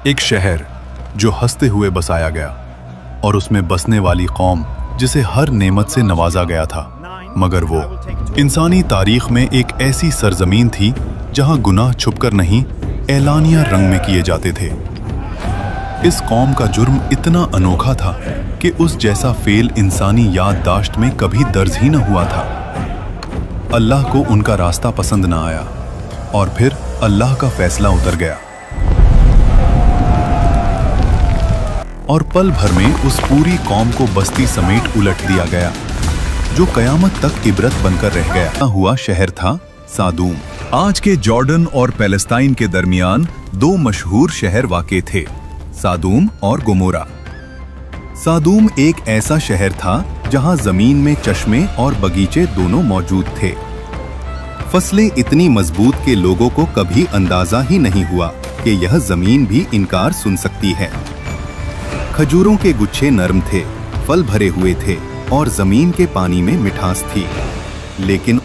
एक शहर जो हंसते हुए बसाया गया और उसमें बसने वाली कौम जिसे हर नेमत से नवाजा गया था, मगर वो इंसानी तारीख में एक ऐसी सरजमीन थी जहां गुनाह छुपकर नहीं, ऐलानिया रंग में किए जाते थे। इस कौम का जुर्म इतना अनोखा था कि उस जैसा फेल इंसानी याददाश्त में कभी दर्ज ही न हुआ था। अल्लाह को उनका रास्ता पसंद न आया और फिर अल्लाह का फैसला उतर गया और पल भर में उस पूरी कौम को बस्ती समेट उलट दिया गया, जो कयामत तक इबरत बनकर रह गया हुआ शहर था सादूम। आज के जॉर्डन और पैलेस्टाइन के दरमियान दो मशहूर शहर वाक़े थे, सादूम और गोमोरा। सादूम एक ऐसा शहर था जहां जमीन में चश्मे और बगीचे दोनों मौजूद थे। फसलें इतनी मजबूत कि लोगों को कभी अंदाजा ही नहीं हुआ कि यह जमीन भी इनकार सुन सकती है। खजूरों के गुच्छे नरम थे, फल भरे हुए थे और जमीन के पानी में मिठास थी, लेकिन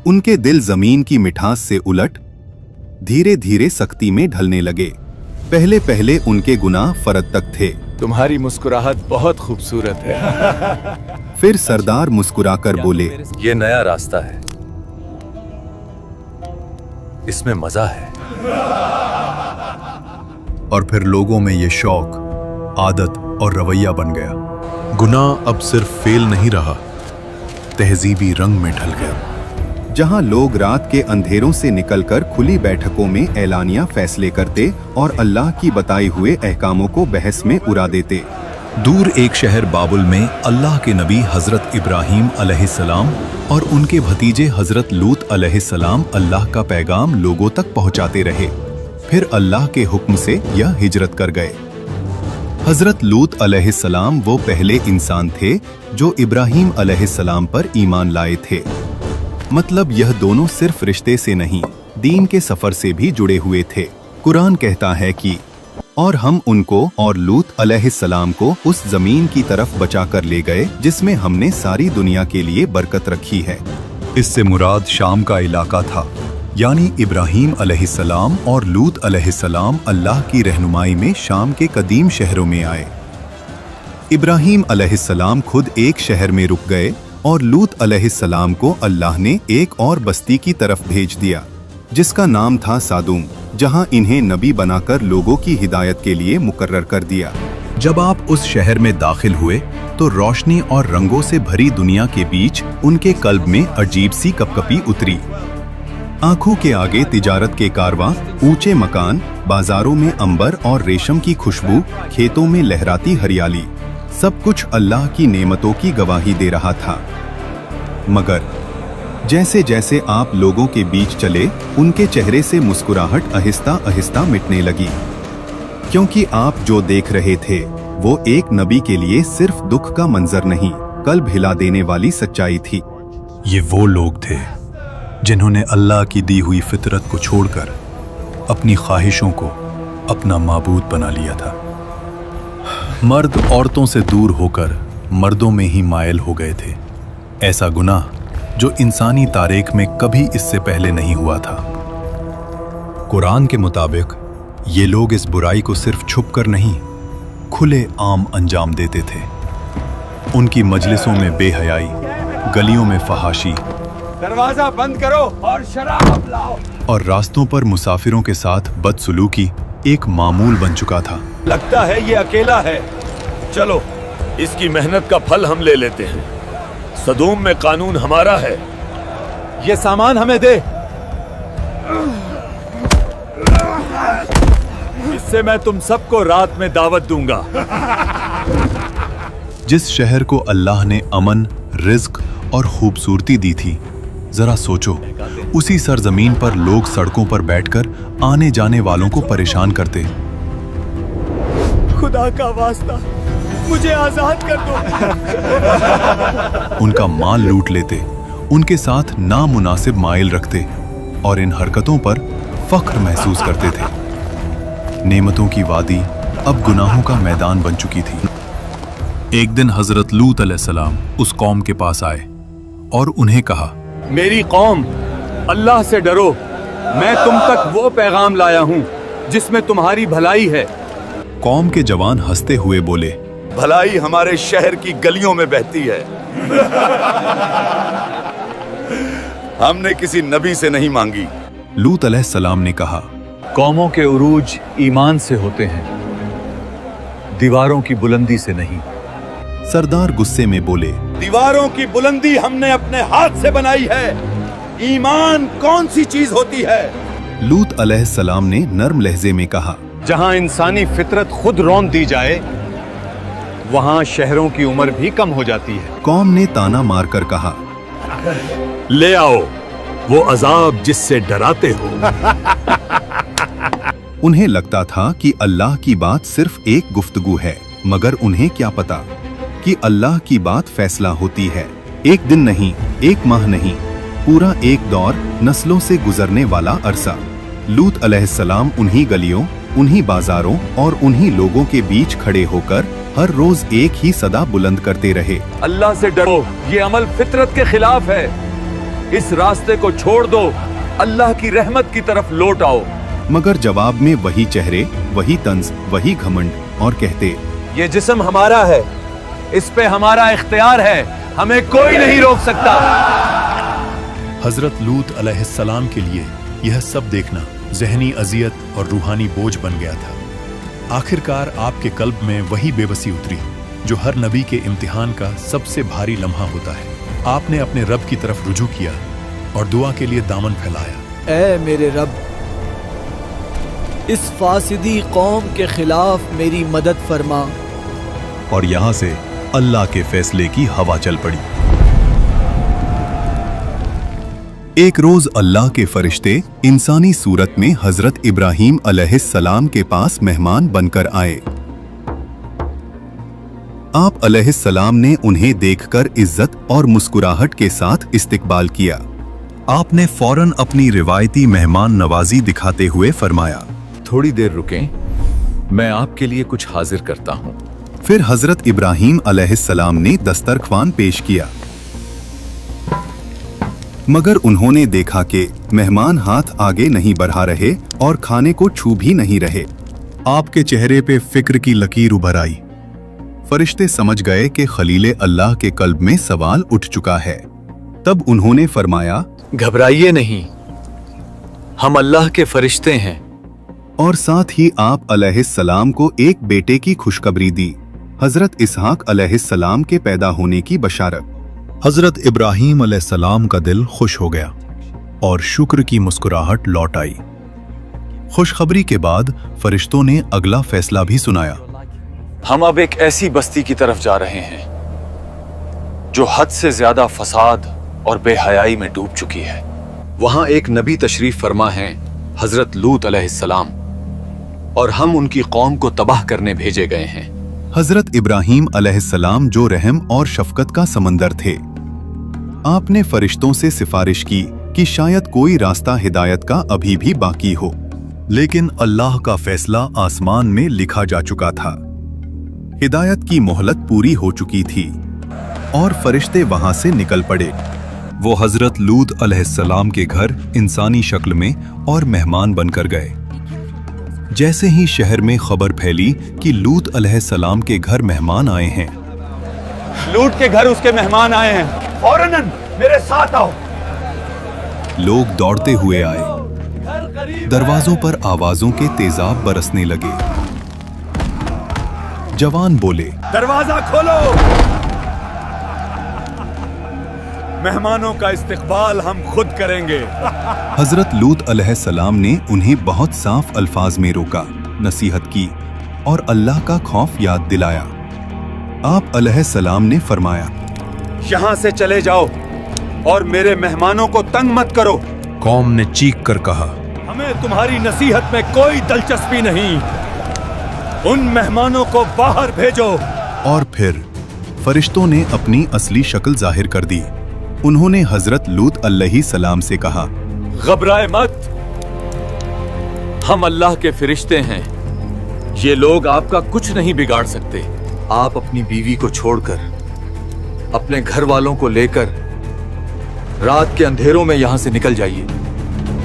उनके दिल जमीन की मिठास से उलट धीरे धीरे सख्ती में ढलने लगे। पहले पहले उनके गुनाह फरद तक थे। तुम्हारी मुस्कुराहट बहुत खूबसूरत है। फिर सरदार मुस्कुराकर बोले, ये नया रास्ता है, इसमें मजा है। और फिर लोगों में ये शौक, आदत और रवैया बन गया। गुनाह अब सिर्फ फेल नहीं रहा, तहजीबी रंग में ढल गया। जहां लोग रात के अंधेरों से निकलकर खुली बैठकों में ऐलानिया फैसले करते और अल्लाह की बताए हुए अहकामों को बहस में उड़ा देते। दूर एक शहर बाबुल में अल्लाह के नबी हजरत इब्राहीम अलैहिस्सलाम और उनके भतीजे हजरत लूत अलैहिस्सलाम अल्लाह का पैगाम लोगों तक पहुंचाते रहे। फिर अल्लाह के हुक्म से यह हिजरत कर गए। हजरत लूत अलैहिस्सलाम वो पहले इंसान थे जो इब्राहीम अलैहिस्सलाम पर ईमान लाए थे। मतलब यह दोनों सिर्फ रिश्ते से नहीं, दीन के सफर से भी जुड़े हुए थे। कुरान कहता है कि और हम उनको और लूत अलैहिस्सलाम को उस जमीन की तरफ बचा कर ले गए जिसमें हमने सारी दुनिया के लिए बरकत रखी है। इससे मुराद शाम का इलाका था, यानी इब्राहीम अलैहिस्सलाम और लूत अलैहिस्सलाम अल्लाह की रहनुमाई में शाम के कदीम शहरों में आए। इब्राहीम अलैहिस्सलाम खुद एक शहर में रुक गए और लूत अलैहिस्सलाम को अल्लाह ने एक और बस्ती की तरफ भेज दिया जिसका नाम था सादूम, जहां इन्हें नबी बनाकर लोगों की हिदायत के लिए मुकर्रर कर दिया। जब आप उस शहर में दाखिल हुए तो रोशनी और रंगों से भरी दुनिया के बीच उनके कल्ब में अजीब सी कपकपी उतरी। आंखों के आगे तिजारत के कारवां, ऊंचे मकान, बाजारों में अंबर और रेशम की खुशबू, खेतों में लहराती हरियाली, सब कुछ अल्लाह की नेमतों की गवाही दे रहा था। मगर जैसे जैसे आप लोगों के बीच चले, उनके चेहरे से मुस्कुराहट आहिस्ता आहिस्ता मिटने लगी, क्योंकि आप जो देख रहे थे वो एक नबी के लिए सिर्फ दुख का मंजर नहीं, कल्ब हिला देने वाली सच्चाई थी। ये वो लोग थे जिन्होंने अल्लाह की दी हुई फितरत को छोड़कर अपनी ख्वाहिशों को अपना माबूद बना लिया था। मर्द औरतों से दूर होकर मर्दों में ही मायल हो गए थे। ऐसा गुनाह जो इंसानी तारीख में कभी इससे पहले नहीं हुआ था। कुरान के मुताबिक ये लोग इस बुराई को सिर्फ छुपकर नहीं, खुले आम अंजाम देते थे। उनकी मजलिसों में बेहयाई, गलियों में फहाशी, दरवाजा बंद करो और शराब लाओ, और रास्तों पर मुसाफिरों के साथ बदसलूकी एक मामूल बन चुका था। लगता है ये अकेला है, चलो इसकी मेहनत का फल हम ले लेते हैं। सदूम में कानून हमारा है, ये सामान हमें दे, इससे मैं तुम सबको रात में दावत दूंगा। जिस शहर को अल्लाह ने अमन, रिज्क और खूबसूरती दी थी, जरा सोचो, उसी सरजमीन पर लोग सड़कों पर बैठकर आने जाने वालों को परेशान करते। खुदा का वास्ता, मुझे आजाद कर दो। उनका माल लूट लेते, उनके साथ नामुनासिब माइल रखते और इन हरकतों पर फख्र महसूस करते थे। नेमतों की वादी अब गुनाहों का मैदान बन चुकी थी। एक दिन हजरत लूत अलैहिस्सलाम उस कौम के पास आए और उन्हें कहा, मेरी कौम, अल्लाह से डरो, मैं तुम तक वो पैगाम लाया हूँ जिसमें तुम्हारी भलाई है। कौम के जवान हंसते हुए बोले, भलाई हमारे शहर की गलियों में बहती है। हमने किसी नबी से नहीं मांगी। लूत अलैहिस्सलाम ने कहा, कौमों के उरूज ईमान से होते हैं, दीवारों की बुलंदी से नहीं। सरदार गुस्से में बोले, दीवारों की बुलंदी हमने अपने हाथ से बनाई है, ईमान कौन सी चीज होती है? लूत अलैहिस्सलाम ने नर्म लहजे में कहा, जहां इंसानी फितरत खुद रौंद दी जाए, वहां शहरों की उम्र भी कम हो जाती है। कौम ने ताना मारकर कहा, ले आओ वो अजाब जिससे डराते हो। उन्हें लगता था कि अल्लाह की बात सिर्फ एक गुफ्तगू है, मगर उन्हें क्या पता कि अल्लाह की बात फैसला होती है। एक दिन नहीं, एक माह नहीं, पूरा एक दौर, नस्लों से गुजरने वाला अरसा। लूत अलैहिस्सलाम उन्हीं गलियों, उन्हीं बाजारों और उन्हीं लोगों के बीच खड़े होकर हर रोज एक ही सदा बुलंद करते रहे, अल्लाह से डरो, ये अमल फितरत के खिलाफ है। इस रास्ते को छोड़ दो, अल्लाह की रहमत की तरफ लौट आओ। मगर जवाब में वही चेहरे, वही तंज, वही घमंड और कहते, ये जिस्म हमारा है, इस पे हमारा इख्तियार है, हमें कोई नहीं रोक सकता। हजरत लूत अलैहिस्सलाम के लिए यह सब देखना ज़हनी अजियत और रूहानी बोझ बन गया था। आखिरकार आपके कल्ब में वही बेबसी उतरी जो हर नबी के इम्तिहान का सबसे भारी लम्हा होता है। आपने अपने रब की तरफ रुजू किया और दुआ के लिए दामन फैलाया। ऐ मेरे रब, इस फासिदी कौम के खिलाफ मेरी मदद फरमा। और यहाँ से अल्लाह के फैसले की हवा चल पड़ी। एक रोज अल्लाह के फरिश्ते इंसानी सूरत में हजरत इब्राहीम अलैहिस्सलाम के पास मेहमान बनकर आए। आप अलैहिस्सलाम ने उन्हें देखकर इज्जत और मुस्कुराहट के साथ इस्तकबाल किया। आपने फौरन अपनी रिवायती मेहमान नवाजी दिखाते हुए फरमाया, थोड़ी देर रुकें, मैं आपके लिए कुछ हाजिर करता हूं। फिर हजरत इब्राहीम अलैहिस्सलाम ने दस्तरख्वान पेश किया, मगर उन्होंने देखा कि मेहमान हाथ आगे नहीं बढ़ा रहे और खाने को छू भी नहीं रहे। आपके चेहरे पे फिक्र की लकीर उभर आई। फरिश्ते समझ गए कि खलीले अल्लाह के कल्ब में सवाल उठ चुका है। तब उन्होंने फरमाया, घबराइए नहीं, हम अल्लाह के फरिश्ते हैं। और साथ ही आप अलैहिस्सलाम को एक बेटे की खुशखबरी दी, हजरत इसहाक अलैहिस्सलाम के पैदा होने की बशारत। हजरत इब्राहीम अलैहिस्सलाम का दिल खुश हो गया और शुक्र की मुस्कुराहट लौट आई। खुशखबरी के बाद फरिश्तों ने अगला फैसला भी सुनाया। हम अब एक ऐसी बस्ती की तरफ जा रहे हैं जो हद से ज्यादा फसाद और बेहयाई में डूब चुकी है। वहां एक नबी तशरीफ फरमा है, हजरत लूत अलैहिस्सलाम, और हम उनकी कौम को तबाह करने भेजे गए हैं। हजरत इब्राहीम अलैहिस्सलाम जो रहम और शफकत का समंदर थे, आपने फरिश्तों से सिफारिश की कि शायद कोई रास्ता हिदायत का अभी भी बाकी हो, लेकिन अल्लाह का फैसला आसमान में लिखा जा चुका था। हिदायत की मोहलत पूरी हो चुकी थी और फरिश्ते वहां से निकल पड़े। वो हजरत लूत अलैहिस्सलाम के घर इंसानी शक्ल में और मेहमान बनकर गए। जैसे ही शहर में खबर फैली कि लूत अलैहिस्सलाम के घर मेहमान आए हैं, लूत के घर उसके मेहमान आए हैं, फौरन मेरे साथ आओ। लोग दौड़ते हुए आए। दरवाजों पर आवाजों के तेजाब बरसने लगे। जवान बोले, दरवाजा खोलो, मेहमानों का इस्तकबाल हम खुद करेंगे। हजरत लूत अलैहिस्सलाम ने उन्हें बहुत साफ अल्फाज में रोका, नसीहत की और अल्लाह का खौफ याद दिलाया। आप अलैहिस्सलाम ने फरमाया, यहाँ से चले जाओ और मेरे मेहमानों को तंग मत करो। कौम ने चीख कर कहा, हमें तुम्हारी नसीहत में कोई दिलचस्पी नहीं, उन मेहमानों को बाहर भेजो। और फिर फरिश्तों ने अपनी असली शक्ल जाहिर कर दी। उन्होंने हजरत लूत अलैहिस्सलाम से कहा, घबराए मत, हम अल्लाह के फरिश्ते हैं, ये लोग आपका कुछ नहीं बिगाड़ सकते। आप अपनी बीवी को छोड़कर, अपने घर वालों को लेकर रात के अंधेरों में यहां से निकल जाइए।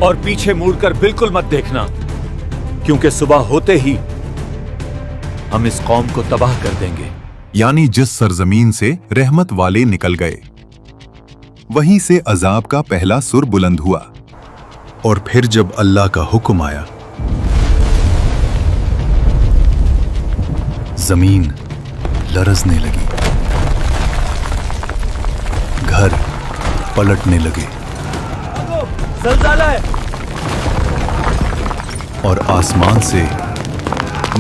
और पीछे मुड़कर बिल्कुल मत देखना, क्योंकि सुबह होते ही हम इस कौम को तबाह कर देंगे। यानी जिस सरजमीन से रहमत वाले निकल गए, वहीं से अजाब का पहला सुर बुलंद हुआ। और फिर जब अल्लाह का हुक्म आया, जमीन लरजने लगी, घर पलटने लगे ज़लज़ला है। और आसमान से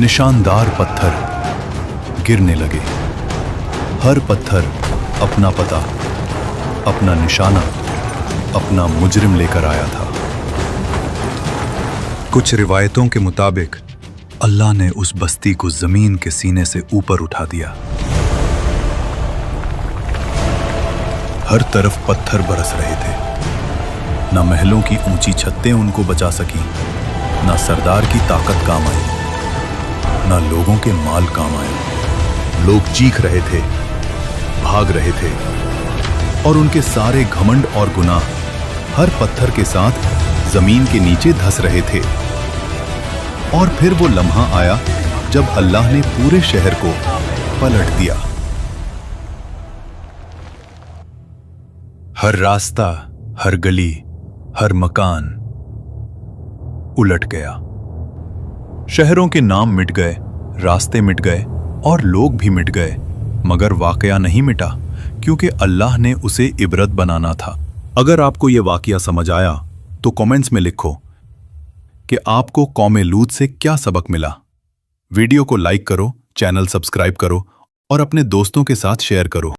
निशानदार पत्थर गिरने लगे। हर पत्थर अपना पता, अपना निशाना, अपना मुजरिम लेकर आया था। कुछ रिवायतों के मुताबिक अल्लाह ने उस बस्ती को जमीन के सीने से ऊपर उठा दिया। हर तरफ पत्थर बरस रहे थे। न महलों की ऊंची छतें उनको बचा सकी, न सरदार की ताकत काम आई, न लोगों के माल काम आए। लोग चीख रहे थे, भाग रहे थे, और उनके सारे घमंड और गुनाह हर पत्थर के साथ जमीन के नीचे धंस रहे थे। और फिर वो लम्हा आया जब अल्लाह ने पूरे शहर को पलट दिया। हर रास्ता, हर गली, हर मकान उलट गया। शहरों के नाम मिट गए, रास्ते मिट गए और लोग भी मिट गए, मगर वाकया नहीं मिटा, क्योंकि अल्लाह ने उसे इबरत बनाना था। अगर आपको यह वाकया समझ आया तो कमेंट्स में लिखो कि आपको कौमे लूत से क्या सबक मिला। वीडियो को लाइक करो, चैनल सब्सक्राइब करो और अपने दोस्तों के साथ शेयर करो।